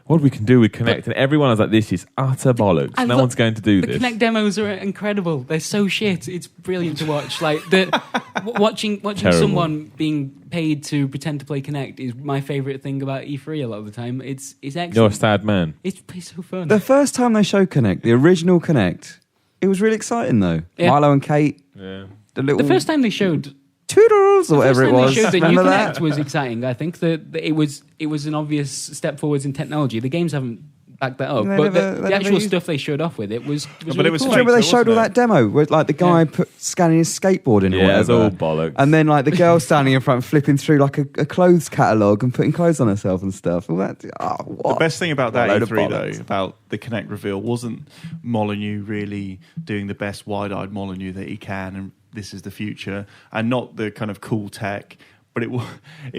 what we can do with Kinect, and everyone was like, "This is utter bollocks. No one's going to do this." The Kinect demos are incredible. They're so shit. It's brilliant to watch. Like watching someone being paid to pretend to play Kinect is my favourite thing about E3. A lot of the time, it's excellent. You're a sad man. It's so fun. The first time they showed Kinect, the original Kinect, it was really exciting though. Yeah. Milo and Kate. Yeah. The first time they showed. Toodles or whatever it was. The new Kinect was exciting. I think that it was an obvious step forwards in technology. The games haven't backed that up, but the actual stuff they showed off with it was really cool. Remember they showed all that demo where like the guy scanning his skateboard in or whatever. Yeah, it's all bollocks. And then like the girl standing in front flipping through like a clothes catalogue and putting clothes on herself and stuff. All that, the best thing about that E3 though, about the Kinect reveal, wasn't Molyneux really doing the best wide-eyed Molyneux that he can, and this is the future, and not the kind of cool tech, but it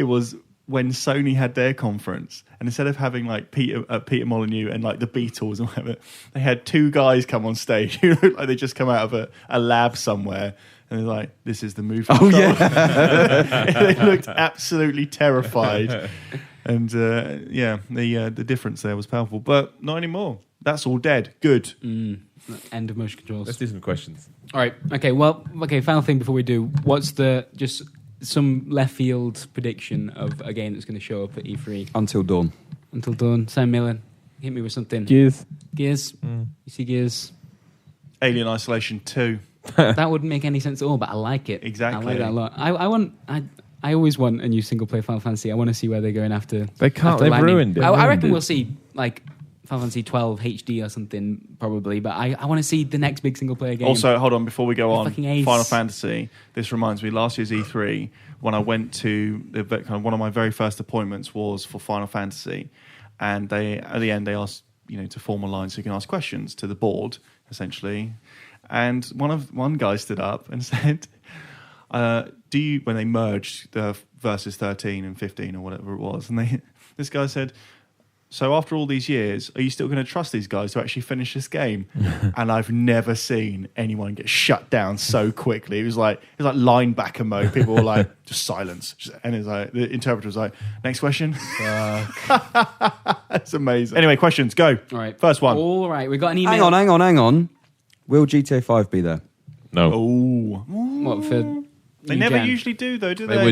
was when Sony had their conference, and instead of having like Peter Molyneux and like the Beatles and whatever, they had two guys come on stage who looked like they just come out of a lab somewhere, and they're like, "This is the movie." Oh yeah, they looked absolutely terrified, and the difference there was powerful, but not anymore. That's all dead. Good. End of motion controls. Let's do some questions. All right. Okay. Final thing before we do. What's just some left field prediction of a game that's going to show up at E3? Until Dawn. Sam Millen, hit me with something. Gears. You see Gears? Alien Isolation 2. That wouldn't make any sense at all, but I like it. Exactly. I like that a lot. I always want a new single player Final Fantasy. I want to see where they're going after. They can't. They've ruined it. I reckon we'll see like Final Fantasy 12 HD or something, probably, but I want to see the next big single player game. Also, hold on, before we go on, Ace. Final Fantasy, this reminds me, last year's E3, when I went to one of my very first appointments was for Final Fantasy, and at the end they asked to form a line so you can ask questions to the board, essentially, and one guy stood up and said, when they merged the verses 13 and 15 or whatever it was, and this guy said, "So after all these years, are you still going to trust these guys to actually finish this game?" And I've never seen anyone get shut down so quickly. It was like linebacker mode. People were like, just silence. And it's like, the interpreter was like, "Next question." That's amazing. Anyway, questions, go. All right. First one. All right, we got an email. Hang on. Will GTA 5 be there? No. Oh. What, for They never Jan. usually do, though, do they?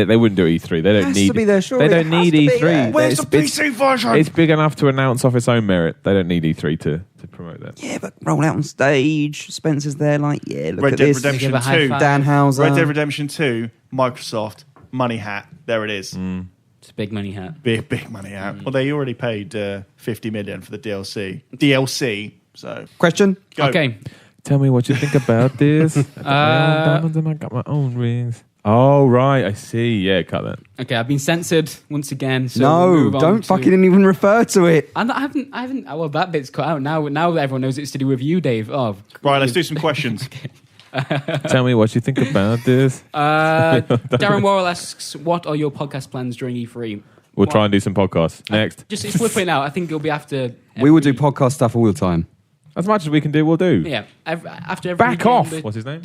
They wouldn't do E3. They don't Has need. to be there, surely. They don't It has need to be E3. there. Where's the PC version? It's big enough to announce off its own merit. They don't need E3 to promote that. Yeah, but roll out on stage. Spencer's there, like, yeah, look Red at Dead this. Redemption Give a high 2. five. Dan Houser. Red Dead Redemption 2, Microsoft, money hat. There it is. It's a big money hat. Big money hat. Well, they already paid 50 million for the DLC, so... Question? Go. Okay. Tell me what you think about this. I got my own diamonds and I got my own rings. Oh, right. I see. Yeah, cut that. Okay, I've been censored once again. So we'll No, move on don't to- fucking even refer to it. I haven't. Well, that bit's cut out now. Now everyone knows it's to do with you, Dave. Oh, Right, let's do some questions. Tell me what you think about this. Darren Worrell asks, "What are your podcast plans during E3?" We'll try and do some podcasts. Next. Just it's worth pointing out. I think it'll be after. We will do podcast stuff all the time. As much as we can do, we'll do. Yeah, after every Back game, off. the- What's his name?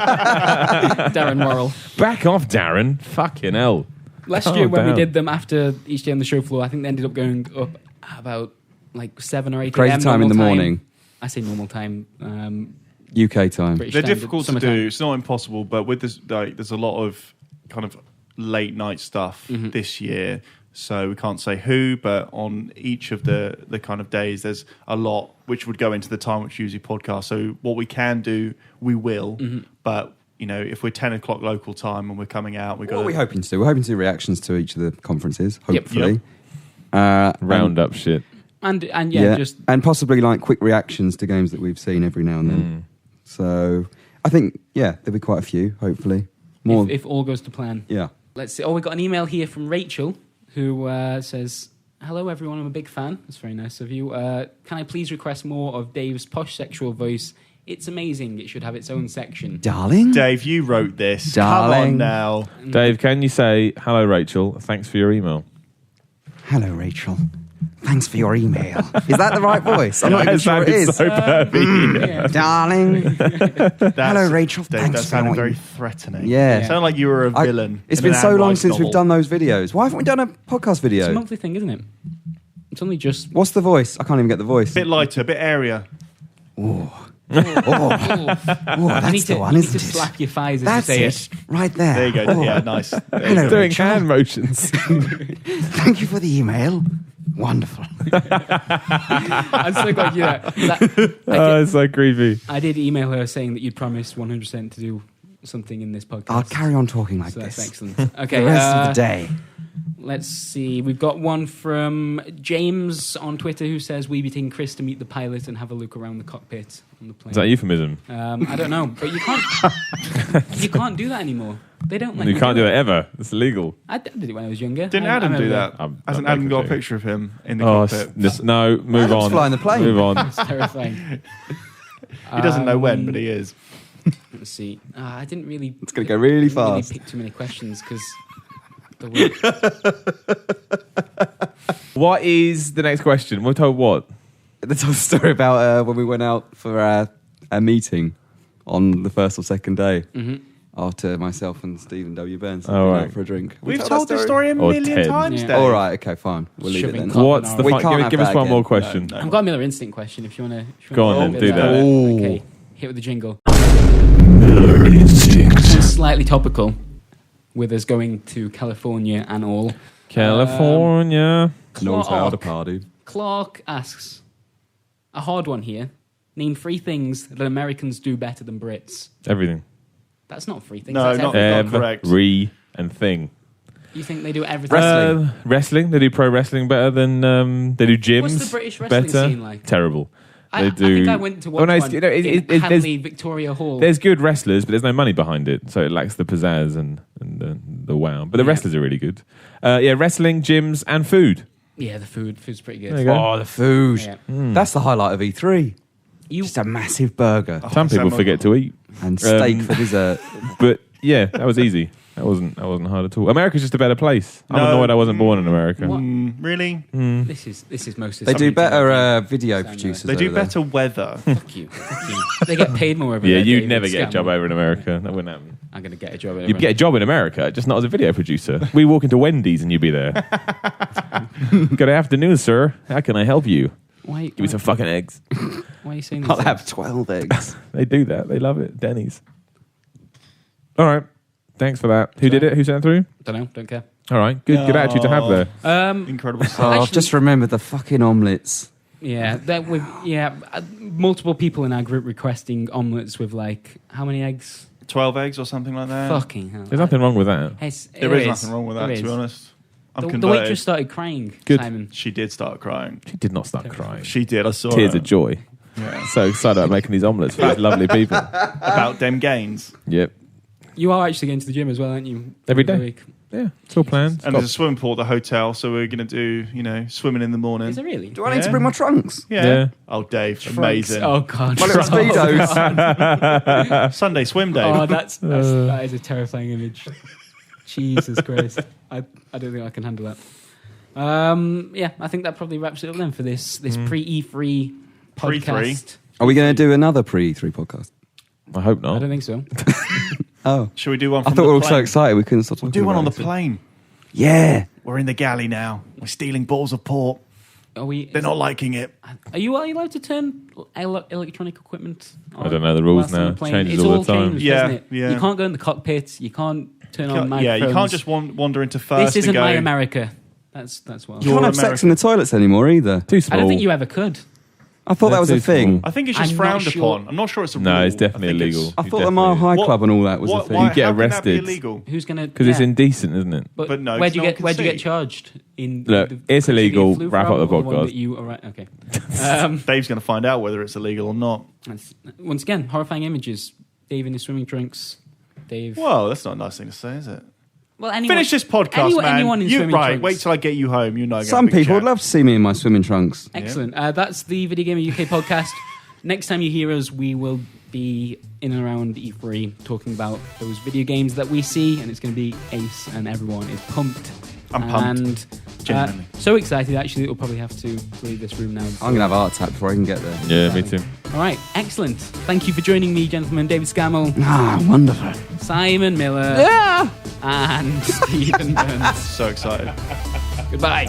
Darren Worrell. Back off, Darren. Fucking hell. Last Calm year when we down. did them after each day on the show floor, I think they ended up going up about like 7 or 8 Crazy a.m. time in the normal morning. I say normal time. UK time. British They're standard, difficult to summertime. do. It's not impossible, but with this, like, there's a lot of kind of late night stuff this year. So we can't say who, but on each of the kind of days, there's a lot which would go into the time which usually podcast. So what we can do, we will. But you know, if we're 10 o'clock local time and we're coming out, we What got. are we hoping to do? We're hoping to do reactions to each of the conferences, Yep. hopefully. Round up shit. And yeah, just and possibly like quick reactions to games that we've seen every now and then. So I think, yeah, there'll be quite a few, hopefully. More. if all goes to plan. Yeah. Let's see. Oh, we got an email here from Rachel who says, "Hello, everyone. I'm a big fan. That's very nice of you. Can I please request more of Dave's posh sexual voice? It's amazing. It should have its own section." Darling? Dave, you wrote this. Come Darling. on now. Dave, can you say, hello, Rachel. Thanks for your email. Hello, Rachel. Thanks for your email. Is that the right voice? I'm not even That sure it sounded is. so perfect. Yeah. Darling. That's- Hello, Rachel. Dave, Thanks that for sounded what very you- threatening. Yeah. It sounded like you were a villain. It's in been an so Anne long Rice since we've novel. done those videos. Why haven't we done a podcast video? It's a monthly thing, isn't it? It's only just. What's the voice? I can't even get the voice. A bit lighter, a bit airier. Oh, I that's need the to, one, you need isn't to it? slap your thighs as That's you say it. Right there. There you go. Oh. Yeah, nice. There you Hello, go. Doing Rachel. hand motions. Thank you for the email. Wonderful. I'm so glad you that. Oh, it's so creepy. I did email her saying that you'd promised 100% to do something in this podcast. I'll carry on talking like So that's this. excellent. Okay, The rest of the day. let's see. We've got one from James on Twitter who says, "We be taking Chris to meet the pilot and have a look around the cockpit on the plane." Is that a euphemism? I don't know, but you can't. You can't do that anymore. They don't let You you can't do do it ever. It's illegal. I did it when I was younger. Didn't I Adam do remember that? I'm Hasn't not Adam got a joking. picture of him in the Oh, cockpit? no, move Adam's on. flying the plane. Move on. It's terrifying. He doesn't know when, but he is. Let's see. I didn't really. It's gonna go really didn't really fast. pick too many questions because. What is the next question? We're told what? Let's tell a story about when we went out for a meeting on the first or second day after myself and Stephen W. Burns had Oh, been right. out for a drink. We've told this story a Or million 10. times, Yeah. Dave. All right, okay, fine. We'll leave it Shoving then. cock What's the We fun? can't have Give us that one more again. question. No. I've got a Miller Instinct question if you want to. Go on then, do that. Okay, hit with the jingle. Slightly topical, with us going to California and all. California. Knows how to Clark. party. Clark asks, a hard one here. Name 3 things that Americans do better than Brits. Everything. That's not 3 things. No, that's not- everything. correct. Every and thing. You think they do everything? Wrestling. They do pro wrestling better than they do gyms. What's the British wrestling better. scene like? Terrible. I They do. think I went to watch no, one you know, in there's, Hadley, Victoria Hall. there's good wrestlers, but there's no money behind it, so it lacks the pizzazz and the wow. But the Yeah. wrestlers are really good. Yeah, wrestling, gyms, and food. Yeah, the food's pretty good. There you go. Oh, the food. Yeah. That's the highlight of E3. You, Just a massive burger Some people Sam- forget to eat, and steak for dessert. but yeah, that was easy. That wasn't hard at all. America's just a better place. I'm No. annoyed I wasn't born in America. What? Really? this is most. They do better video Sound right. producers. They do over there. better weather. Fuck you. They get paid more over Yeah, there. you'd David. never get a Scam. job over in America. That wouldn't happen. I'm going to get a job. You'd get a job in America, just not as a video producer. We walk into Wendy's and you'd be there. Good afternoon, sir. How can I help you? Why? Give me some fucking eggs. Why are you saying I'll this? have 12 eggs. They do that. They love it. Denny's. All right. Thanks for that. Who did it? Who sent it through? Don't know. Don't care. All right. Good attitude to have there. Incredible Oh, stuff. I've just remembered the fucking omelettes. Yeah, multiple people in our group requesting omelettes with like how many eggs? 12 eggs or something like that. Fucking hell. There's nothing wrong with that. There is nothing wrong with that, There to be is. honest. I'm The converted. waitress started crying. Good. Simon. She did start crying. She did not start crying. She did. I saw Tears her. of joy. Yeah. So excited about making these omelettes for these lovely people. About them gains. Yep. You are actually going to the gym as well, aren't you? Every day. week. Yeah, it's all planned. And there's a swimming pool at the hotel, so we're going to do, swimming in the morning. Is it really? Do I need to bring my trunks? Yeah. Oh, Dave, amazing. Oh god. My little speedos. Sunday swim, Dave. Oh, that is a terrifying image. Jesus Christ. I don't think I can handle that. Yeah, I think that probably wraps it up then for this pre-E3 podcast. Pre-3. Are we going to do another pre-3 podcast? I hope I not. don't think so. Oh. Shall we do one I from thought the we were plane? so excited we couldn't stop talking We'll do one on the about it. plane. Yeah. We're in the galley now. We're stealing balls of pork. Are we? They're not liking it. Are you allowed to turn electronic equipment on? I don't know the rules whilst on now. the plane? Changes It's all all the time. changed, Yeah, hasn't it? yeah. You can't go in the cockpit. You can't turn on microphones. Yeah, you can't just wander into first. This isn't and go, my America. That's what. You can't have sex in the toilets anymore either. Too small. I don't think you ever could. I thought that was a That's too thing. I think it's just I'm frowned not sure. upon. I'm not sure it's a No, rule. it's definitely I think illegal. I You thought the Mile definitely- High What- Club and all that was a What, thing. why, You get how can that be arrested. illegal? Who's gonna? Because it's indecent, isn't it? But no, where'd 'cause you no one get? can Where'd you see. get charged? In Look, the it's country you illegal. flew Wrap from, up the or one podcast. that you arrived- okay. Dave's going to find out whether it's illegal or not. Once again, horrifying images. Dave in his swimming trunks. Dave. Well, that's not a nice thing to say, is it? Well, anyone, Finish this podcast, man. Anyone in You swimming right? trunks. Wait till I get you home. You know. Some people would love to see me in my swimming trunks. Excellent. That's the Video Gamer UK podcast. Next time you hear us, we will be in and around E3 talking about those video games that we see, and it's going to be ace, and everyone is pumped. I'm pumped. And Genuinely. so excited, actually, that we'll probably have to leave this room now. I'm going to have a heart attack before I can get there. Yeah, me too. All right, excellent. Thank you for joining me, gentlemen. David Scammell, Ah, wonderful. Simon Miller, and Stephen Burns. So excited. Goodbye.